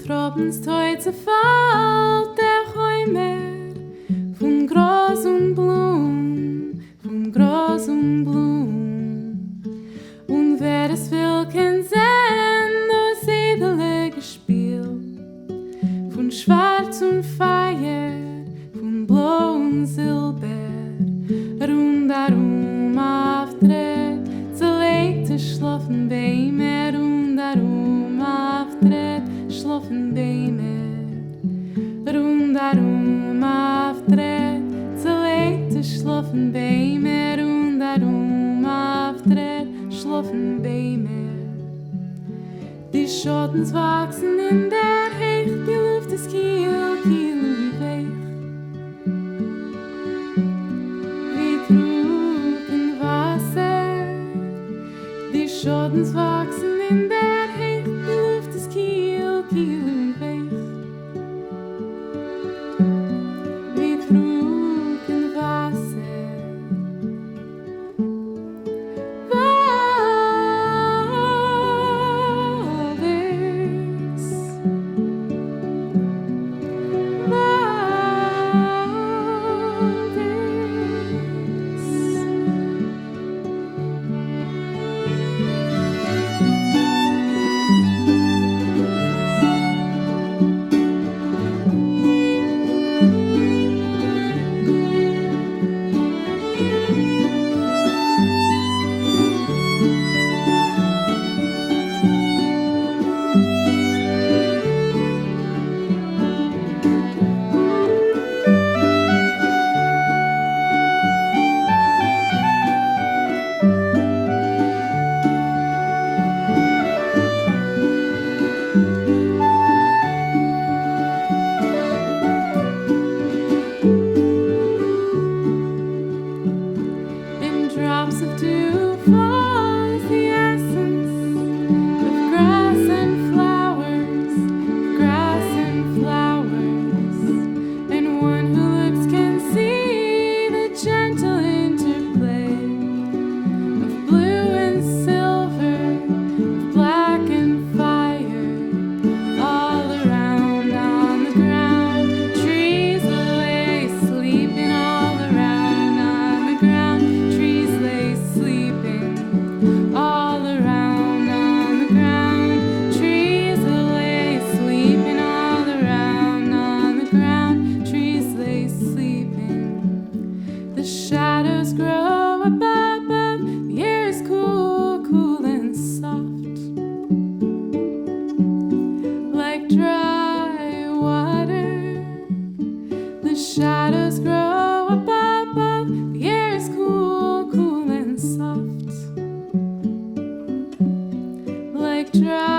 Trobens heute fällt der Räumer von Gras und Blum, von Gras und Blum. Und wer es will, kann sehen, das edelige Spiel von Schwarz und Feier, von Blau und Silber. Rundarum afträt, zerlegte schlafen bei mir. Rundarum afträt, schlafen bei mir. Rundarum afträt, zerlegte schlafen bei mir. Rundarum afträt, schlafen bei mir. Die Schattens wachsen in der Hecht, die Luft ist kiel, kiel und weich. Die Schattens wachsen in der Hecht, die Luft ist kiel, kiel und weich. Wie trunken Wasser. Drops of dew falls the essence of grass and flowers, and one who looks can see the gentle interplay of blue and silver, of black and fire, all around on the ground. Trees lay sleeping all around on the ground. All around on the ground, trees lay sleeping. All around on the ground, trees lay sleeping. The shadows grow above, the air is cool, cool and soft, like dry water. The shadows grow above, the air is cool, cool and soft, like dry